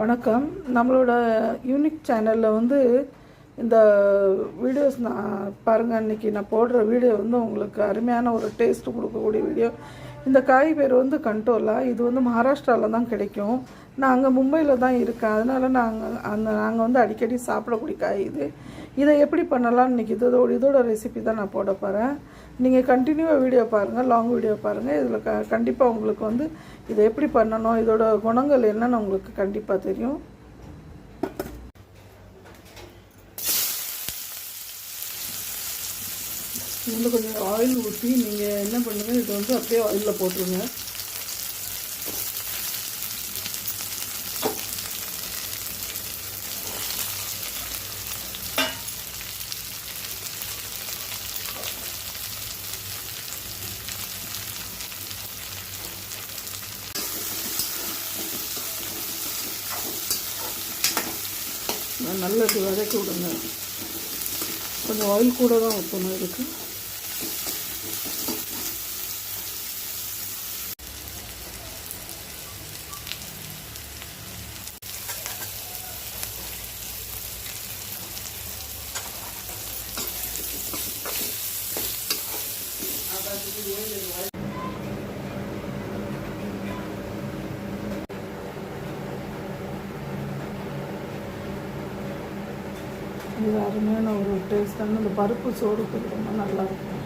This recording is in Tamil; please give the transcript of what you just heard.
வணக்கம். நம்மளோட யூனிக் சேனலில் வந்து இந்த வீடியோஸ் நான் பாருங்கள். இன்றைக்கி நான் போடுற வீடியோ வந்து உங்களுக்கு அருமையான ஒரு டேஸ்ட்டு கொடுக்கக்கூடிய வீடியோ. இந்த காய் பேர் வந்து கண்டோலா. இது வந்து மகாராஷ்டிராவில் தான் கிடைக்கும். நான் அங்கே மும்பையில் தான் இருக்கேன். அதனால் நாங்கள் வந்து அடிக்கடி சாப்பிடக்கூடிய காய் இது. இதை எப்படி பண்ணலாம் இன்றைக்கி இதோட ரெசிபி தான் நான் போட போகிறேன். நீங்கள் கண்டினியூவாக வீடியோ பாருங்கள், லாங் வீடியோ பாருங்கள். இதில் கண்டிப்பாக உங்களுக்கு வந்து இதை எப்படி பண்ணணும், இதோட குணங்கள் என்னன்னு உங்களுக்கு கண்டிப்பாக தெரியும். இதில் கொஞ்சம் ஆயில் ஊற்றி நீங்கள் என்ன பண்ணுங்கள், இது வந்து அப்படியே ஆயிலில் போட்டுருங்க. நல்லா இது வதக்கி விடுங்க. கொஞ்சம் ஆயில் கூட தான் ஊற்றணும் இதுக்கு. இது அருமையான ஒரு டேஸ்டான இந்த பருப்பு சோறுக்கு ரொம்ப நல்லாயிருக்கும்.